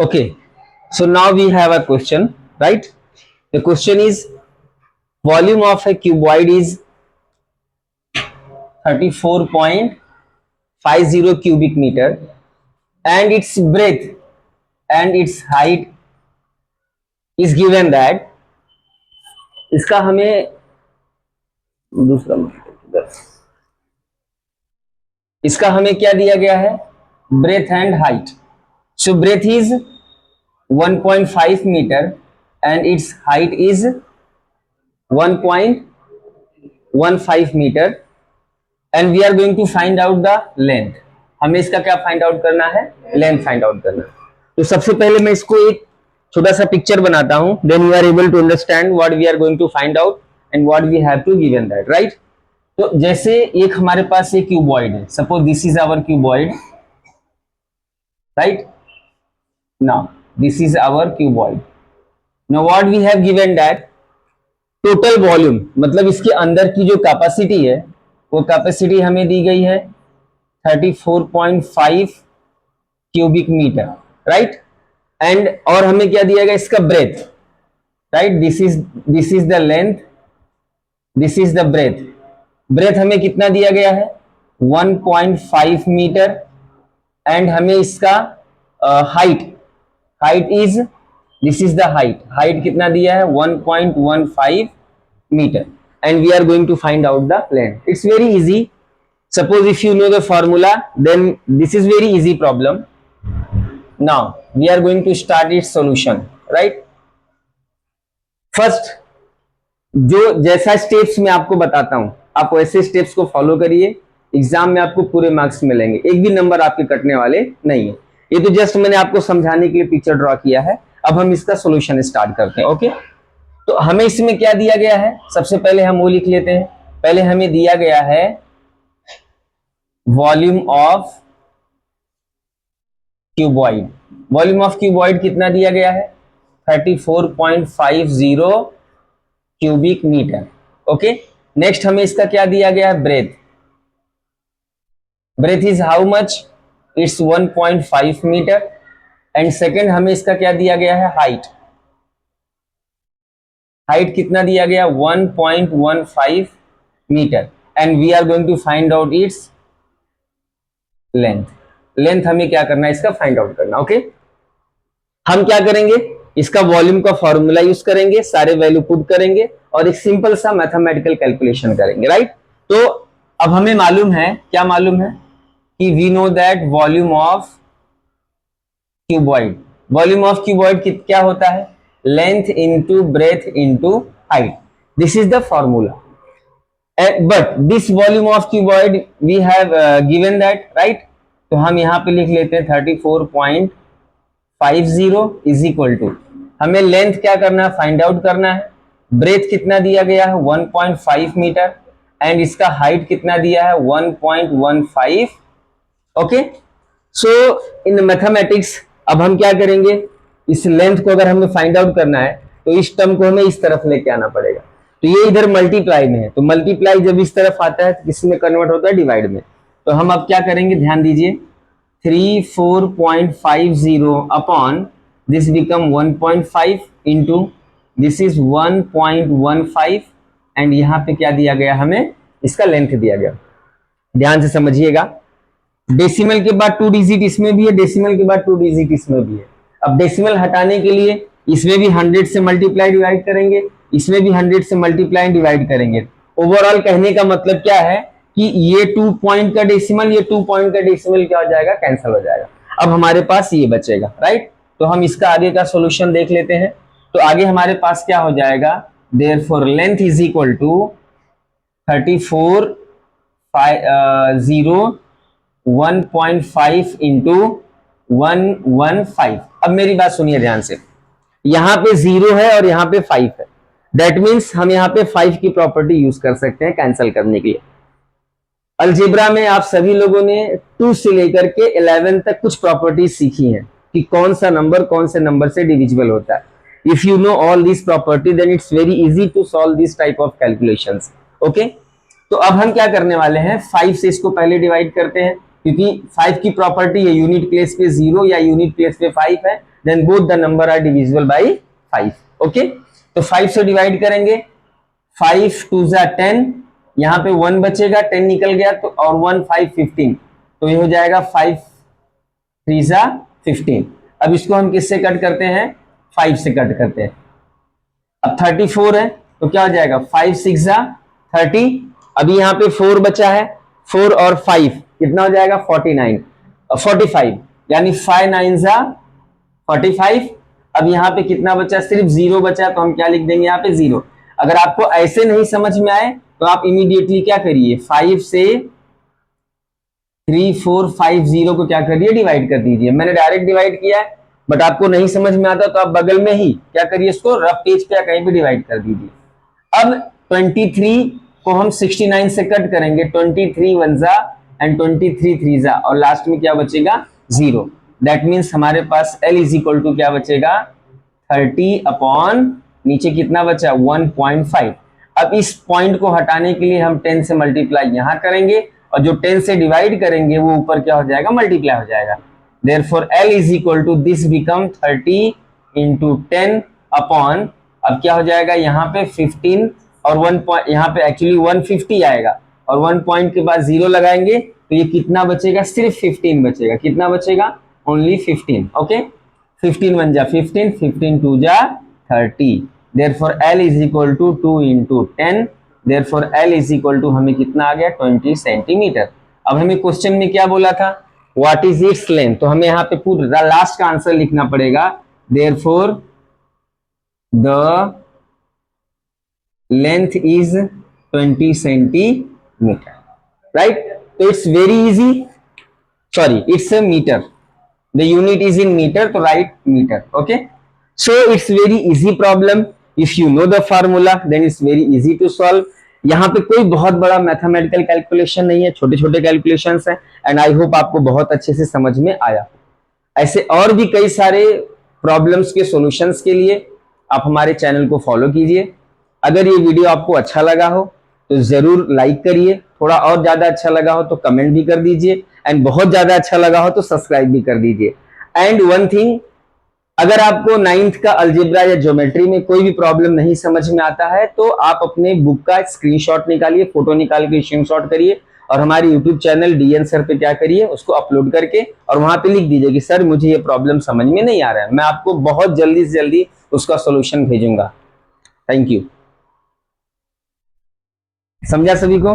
Okay, so now we have a question, right? The question is volume of a cuboid is 34.50 cubic meter and its breadth and its height is given that इसका हमें दूसरा इसका हमें क्या दिया गया है breadth and height so breadth is 1.5 metre and its height is 1.15 meter and we are going to find out the length. हमें इसका क्या फाइंड आउट करना है लेंथ फाइंड आउट करना है। तो सबसे पहले मैं इसको एक छोटा सा पिक्चर बनाता हूं, then you are able to understand what we are going to find out and what we have to given that, right. तो जैसे एक हमारे पास एक क्यूबॉइड है, suppose this is our cuboid, right. Now this is our cuboid. Now what we have given that total volume, मतलब इसके अंदर की जो कैपेसिटी है वो कैपेसिटी हमें दी गई है 34.5 क्यूबिक मीटर, राइट। एंड और हमें क्या दिया गया इसका breadth, right. This is the length, this is the breadth. Breadth हमें कितना दिया गया है 1.5 मीटर एंड हमें इसका height is this is the height कितना दिया है 1.15 metre and we are going to find out the length. It's very easy, suppose if you know the formula then this is very easy problem. Now we are going to start its solution, right. First जो जैसा steps मैं आपको बताता हूं आप वैसे steps को follow करिए, एग्जाम में आपको पूरे मार्क्स मिलेंगे, एक भी नंबर आपके कटने वाले नहीं है। ये तो जस्ट मैंने आपको समझाने के लिए पिक्चर ड्रॉ किया है। अब हम इसका सॉल्यूशन स्टार्ट करते हैं। ओके, तो हमें इसमें क्या दिया गया है, सबसे पहले हम वो लिख लेते हैं। पहले हमें दिया गया है volume of cuboid. Volume of cuboid कितना दिया गया है 34.50 क्यूबिक मीटर। ओके, नेक्स्ट हमें इसका क्या दिया गया है breadth. Breadth is how much, it's 1.5 metre and second हमें इसका क्या दिया गया है हाइट कितना दिया गया 1.15 metre and we are going to find out its length हमें क्या करना है इसका फाइंड आउट करना। ओके, हम क्या करेंगे इसका वॉल्यूम का फॉर्मूला यूज करेंगे, सारे वैल्यू पुट करेंगे और एक सिंपल सा मैथमेटिकल कैलकुलेशन करेंगे, राइट। तो अब हमें मालूम है, क्या मालूम है कि we know that volume of cuboid, volume of cuboid क्या होता है length into breadth into height, this is the formula. But this volume of cuboid we have given that, right. तो हम यहां पे लिख लेते हैं 34.50 इज इक्वल टू, हमें लेंथ क्या करना है फाइंड आउट करना है। ब्रेथ कितना दिया गया है 1.5 मीटर एंड इसका हाइट कितना दिया है 1.15। ओके, सो इन मैथमेटिक्स अब हम क्या करेंगे, इस लेंथ को अगर हमें फाइंड आउट करना है तो इस टर्म को हमें इस तरफ लेके आना पड़ेगा। तो ये इधर मल्टीप्लाई में है, तो मल्टीप्लाई जब इस तरफ आता है तो किस में कन्वर्ट होता है डिवाइड में। तो हम अब क्या करेंगे ध्यान दीजिए 34.50 upon this become 1.5 into this is 1.15 and यहाँ पे क्या दिया गया हमें इसका लेंथ दिया गया। ध्यान से समझिएगा, डेसिमल के बाद 2 डिजिट इसमें भी है, डेसिमल के बाद 2 डिजिट इसमें भी है। अब डेसिमल हटाने के लिए इसमें भी 100 से मल्टीप्लाई डिवाइड करेंगे, इसमें भी 100 से मल्टीप्लाई डिवाइड करेंगे। ओवरऑल कहने का मतलब क्या है कि ये 2 पॉइंट का डेसिमल, ये 2 पॉइंट का डेसिमल क्या हो जाएगा कैंसिल हो जाएगा। अब हमारे पास ये बचेगा, राइट। तो हम इसका आगे का सॉल्यूशन देख लेते हैं। तो आगे हमारे पास क्या हो जाएगा, therefore length is equal to 34.50 1.5 into 115। अब मेरी बात सुनिए ध्यान से, यहां पे 0 है और यहां पे 5 है, दैट मीन्स हम यहां पे 5 की प्रॉपर्टी यूज कर सकते हैं कैंसिल करने के लिए। अलजेब्रा में आप सभी लोगों ने 2 से लेकर के 11 तक कुछ प्रॉपर्टीज सीखी हैं कि कौन सा नंबर कौन से नंबर से डिविजिबल होता है। If you know all this property then it's very easy to solve this type of calculations. Okay, तो अब हम क्या करने वाले हैं 5 से इसको पहले डिवाइड करते हैं, क्योंकि 5 की प्रॉपर्टी है यूनिट प्लेस पे 0 या यूनिट प्लेस पे 5 है, then both the number are divisible by 5। Okay, तो 5 से डिवाइड करेंगे, 5 2 जा 10, यहाँ पे 1 बचेगा, 10 निकल गया तो, और 1 5 15, तो ये हो जाएगा 5 3 जा 15। अब इसको हम किससे कट करते हैं, 5 से कट करते हैं। अब 34 है तो क्या हो जाएगा, 5 6 जा 30, अभी यहाँ पे 4 बचा है, 4 और 5 कितना हो जाएगा 49 45, यानी 5 9 जा 45। अब यहाँ पे कितना बचा, सिर्फ 0 बचा, तो हम क्या लिख देंगे यहाँ पे 0। अगर आपको ऐसे नहीं समझ में आए तो आप इमीडिएटली क्या करिए, 5 से 3450 को क्या करिए, डिवाइड कर दीजिए। मैंने डायरेक्ट डिवाइड किया है, बट आपको नहीं समझ में आता तो आप बगल में ही क्या करिए, इसको रफ पेज पे या कहीं भी डिवाइड कर दीजिए। अब 23 को हम 69 से कट करेंगे, 23 1 जा एंड 23 3 जा, और लास्ट में क्या बचेगा 0। दैट मीन्स हमारे पास L इज इक्वल टू क्या बचेगा 30 अपॉन नीचे कितना बचा 1.5। अब इस पॉइंट को हटाने के लिए हम 10 से मल्टीप्लाई यहां करेंगे, और जो 10 से डिवाइड करेंगे वो ऊपर क्या हो जाएगा, मल्टीप्लाई हो जाएगा। Therefore L is equal to this become 30 into 10 upon, अब क्या हो जाएगा यहाँ पे 15 और 1 पॉइंट, यहाँ पे एक्चुअली 150 आएगा, और 1 पॉइंट के बाद 0 लगाएंगे तो ये कितना बचेगा, सिर्फ 15 बचेगा। कितना बचेगा, ओनली 15। ओके, 15 1 जा 15, 15 2 जा 30। Therefore L is equal to 2 into 10, Therefore L is equal to हमें कितना आ गया 20 सेंटीमीटर। अब हमें क्वेश्चन में क्या बोला था, व्हाट इज इट्स लेंथ, तो हमें यहाँ पे पूरा लास्ट का आंसर लिखना पड़ेगा। Therefore the length is 20 centimetre, right. तो it's very easy, sorry it's a metre, the unit is in meter, तो write meter. Okay, so it's very easy problem. If you know the formula then it's very easy to solve. यहाँ पे कोई बहुत बड़ा mathematical calculation नहीं है, छोटे छोटे कैलकुलेशंस हैं, एंड आई होप आपको बहुत अच्छे से समझ में आया। ऐसे और भी कई सारे प्रॉब्लम्स के सॉल्यूशंस के लिए आप हमारे चैनल को फॉलो कीजिए। अगर ये वीडियो आपको अच्छा लगा हो तो जरूर लाइक करिए, थोड़ा और ज्यादा अच्छा लगा हो तो कमेंट भी कर दीजिए, एंड बहुत ज्यादा अच्छा लगा हो तो सब्सक्राइब भी कर दीजिए। एंड वन थिंग, अगर आपको 9th का अलजेब्रा या ज्योमेट्री में कोई भी प्रॉब्लम नहीं समझ में आता है तो आप अपने बुक का स्क्रीनशॉट निकालिए, फोटो निकाल के स्क्रीनशॉट करिए, और हमारे यूट्यूब चैनल DN सर पे क्या करिए, उसको अपलोड करके और वहां पे लिख दीजिए कि सर मुझे ये प्रॉब्लम समझ में नहीं आ रहा है, मैं आपको बहुत जल्दी से जल्दी उसका सोल्यूशन भेजूंगा। Thank you. समझा सभी को?